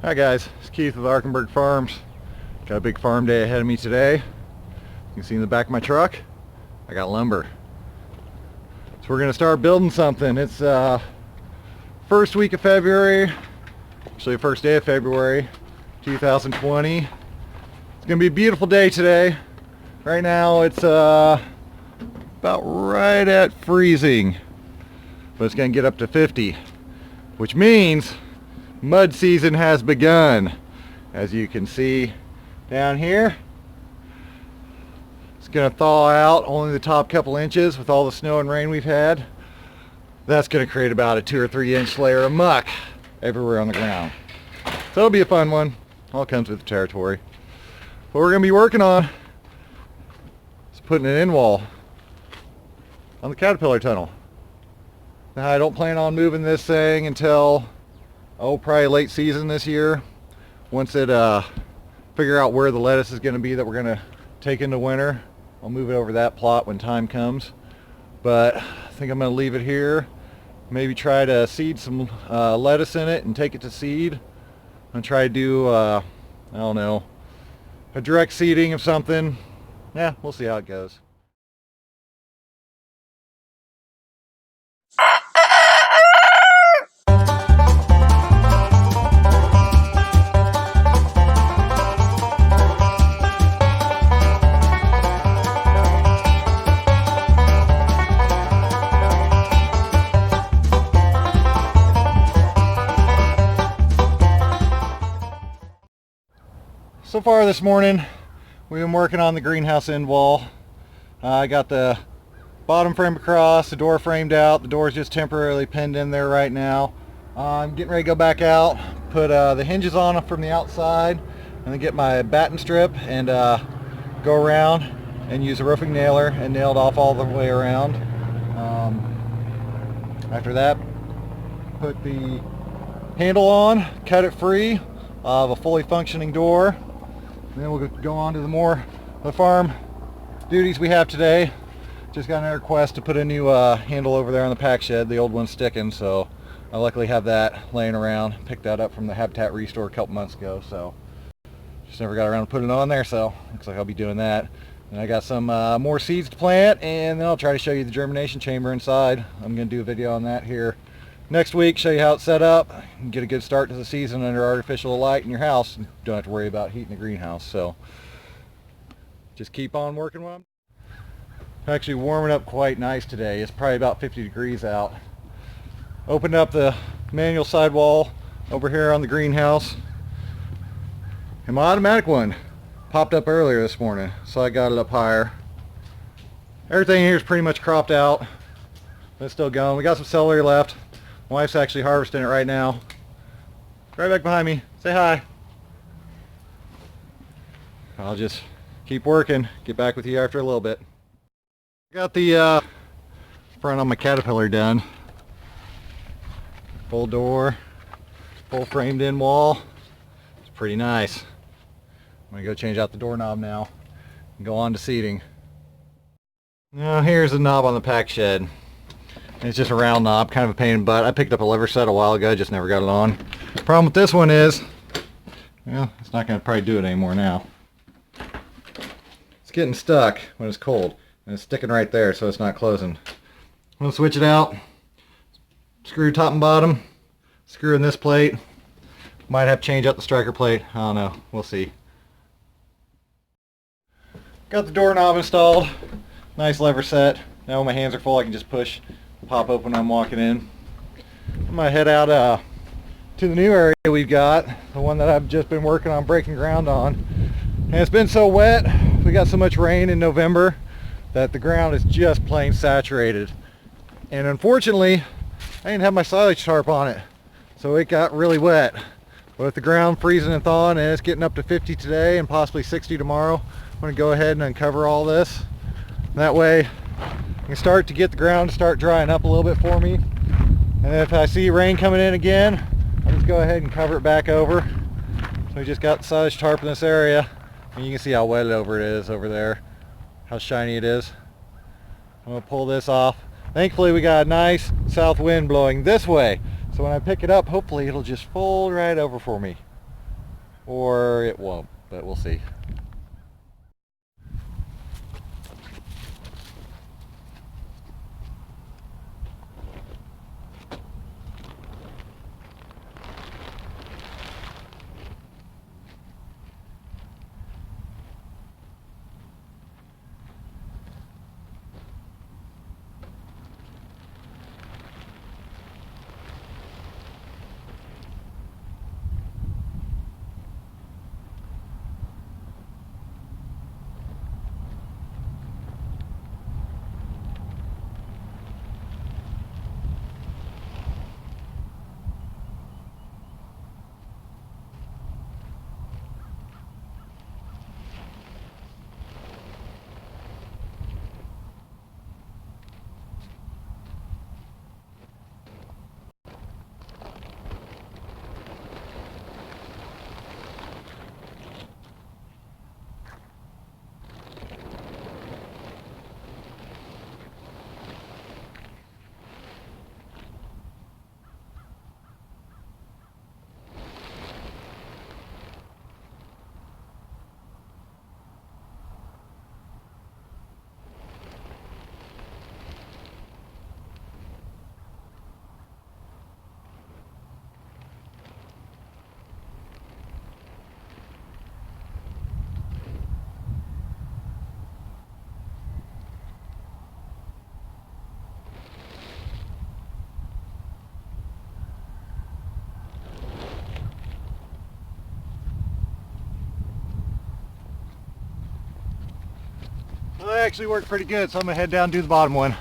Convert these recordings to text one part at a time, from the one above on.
Hi guys, it's Keith with Arkenberg Farms. Got a big farm day ahead of me today. You can see in the back of my truck, I got lumber. So we're going to start building something. It's first week of February, actually the first day of February 2020. It's going to be a beautiful day today. Right now it's about right at freezing, but it's going to get up to 50, which means mud season has begun. As you can see down here, it's going to thaw out only the top couple inches with all the snow and rain we've had. That's going to create about a 2 or 3 inch layer of muck everywhere on the ground. So it'll be a fun one. All comes with the territory. What we're going to be working on is putting an end wall on the caterpillar tunnel. Now I don't plan on moving this thing until probably late season this year. Once it figure out where the lettuce is going to be that we're going to take into winter, I'll move it over that plot when time comes. But I think I'm going to leave it here. Maybe try to seed some lettuce in it and take it to seed. And try to do I don't know, a direct seeding of something. Yeah, we'll see how it goes. So far this morning, we've been working on the greenhouse end wall. I got the bottom frame across, the door framed out. The door's just temporarily pinned in there right now. I'm getting ready to go back out, put the hinges on from the outside, and then get my batten strip and go around and use a roofing nailer and nail it off all the way around. After that, put the handle on, cut it free of a fully functioning door. And then we'll go on to the farm duties we have today. Just got another request to put a new handle over there on the pack shed. The old one's sticking, so I luckily have that laying around. Picked that up from the Habitat Restore a couple months ago, so just never got around to putting it on there, so looks like I'll be doing that. And I got some more seeds to plant, and then I'll try to show you the germination chamber inside. I'm going to do a video on that here next week, show you how it's set up, and get a good start to the season under artificial light in your house. You don't have to worry about heating the greenhouse, so just keep on working with them. Actually warming up quite nice today. It's probably about 50 degrees out. Opened up the manual sidewall over here on the greenhouse, and my automatic one popped up earlier this morning, so I got it up higher. Everything here is pretty much cropped out, but it's still going. We got some celery left. My wife's actually harvesting it right now. Right back behind me. Say hi. I'll just keep working. Get back with you after a little bit. Got the front on my caterpillar done. Full door, full framed in wall. It's pretty nice. I'm gonna go change out the doorknob now and go on to seating. Now here's the knob on the pack shed. It's just a round knob, kind of a pain in the butt. I picked up a lever set a while ago, just never got it on. Problem with this one is, well, it's not going to probably do it anymore now. It's getting stuck when it's cold, and it's sticking right there, so it's not closing. I'm going to switch it out, screw top and bottom, screw in this plate. Might have to change out the striker plate, I don't know, we'll see. Got the doorknob installed, nice lever set. Now when my hands are full I can just push, pop open when I'm walking in. I'm going to head out to the new area we've got, the one that I've just been working on breaking ground on. And it's been so wet, we got so much rain in November that the ground is just plain saturated. And unfortunately, I didn't have my silage tarp on it, so it got really wet. But with the ground freezing and thawing, and it's getting up to 50 today and possibly 60 tomorrow, I'm going to go ahead and uncover all this. That way I can start to get the ground to start drying up a little bit for me. And if I see rain coming in again, I'll just go ahead and cover it back over. So we just got the silage tarp in this area, and you can see how wet it is over there, how shiny it is. I'm going to pull this off. Thankfully we got a nice south wind blowing this way, so when I pick it up, hopefully it'll just fold right over for me. or it won't, but we'll see. Well, that actually worked pretty good, so I'm gonna head down and do the bottom one.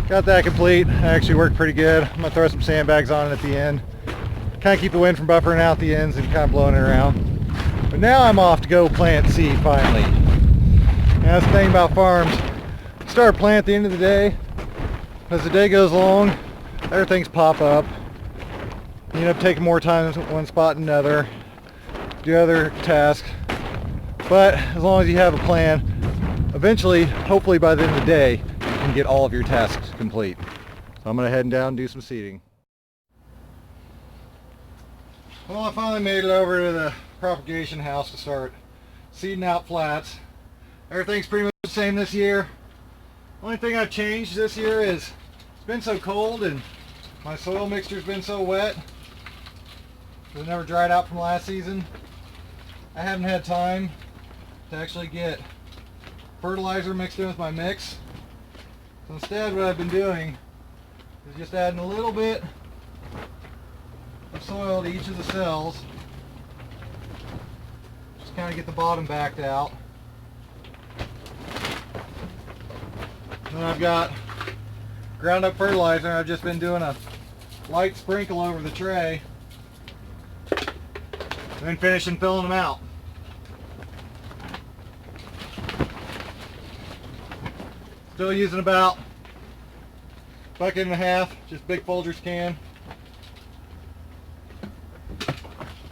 Got that complete. That actually worked pretty good. I'm gonna throw some sandbags on it at the end. Kind of keep the wind from buffering out the ends and kind of blowing it around. But now I'm off to go plant seed finally. And that's the thing about farms. You start a plant at the end of the day. As the day goes along, other things pop up. You end up taking more time at one spot than another. Do other tasks. But as long as you have a plan, eventually, hopefully by the end of the day, you can get all of your tasks complete. So I'm going to head down and do some seeding. Well, I finally made it over to the propagation house to start seeding out flats. Everything's pretty much the same this year. Only thing I've changed this year is it's been so cold and my soil mixture's been so wet. It never dried out from last season. I haven't had time to actually get fertilizer mixed in with my mix. So instead what I've been doing is just adding a little bit of soil to each of the cells. Just kind of get the bottom backed out. Then I've got ground up fertilizer. I've just been doing a light sprinkle over the tray. And then finishing filling them out. Still using about a bucket and a half, just big Folgers can.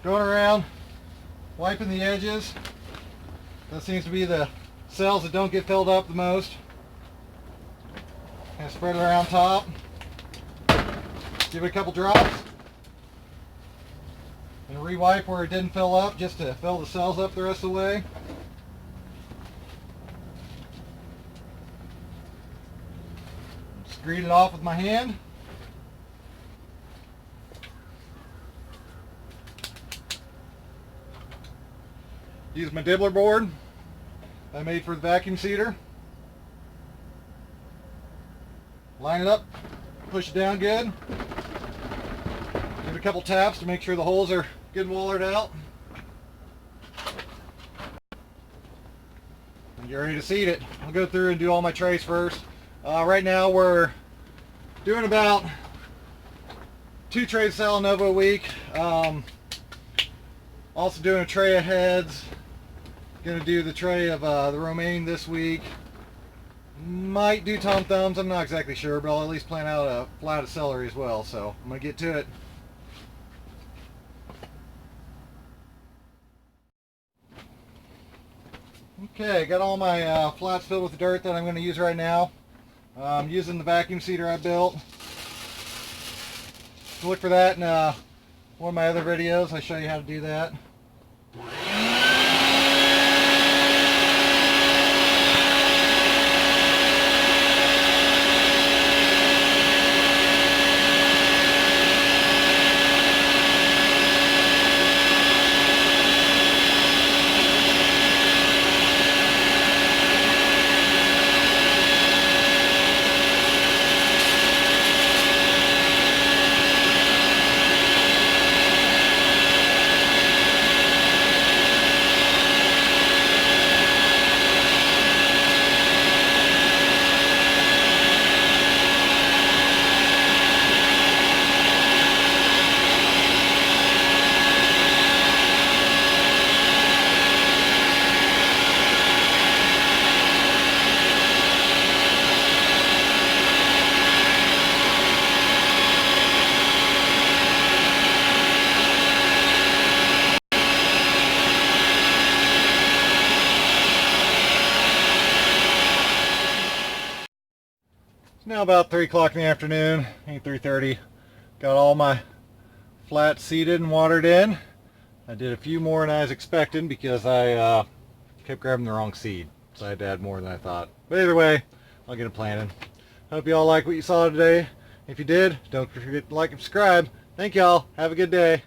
Going around, wiping the edges. That seems to be the cells that don't get filled up the most. And spread it around top. Give it a couple drops. And re-wipe where it didn't fill up, just to fill the cells up the rest of the way. Screed it off with my hand. Use my dibbler board I made for the vacuum seeder. Line it up, push it down good. Give it a couple taps to make sure the holes are good and wallered out. And get ready to seed it. I'll go through and do all my trays first. Right now we're doing about 2 trays of Salanova a week. Also doing a tray of heads. Going to do the tray of the romaine this week. Might do tom thumbs, I'm not exactly sure, but I'll at least plan out a flat of celery as well. So I'm going to get to it. Okay, got all my flats filled with the dirt that I'm going to use right now. I'm using the vacuum seeder I built. So look for that in one of my other videos. I show you how to do that. It's now about 3 o'clock in the afternoon, 3:30. Got all my flats seeded and watered in. I did a few more than I was expecting because I kept grabbing the wrong seed. So I had to add more than I thought. But either way, I'll get it planted. Hope you all like what you saw today. If you did, don't forget to like and subscribe. Thank y'all. Have a good day.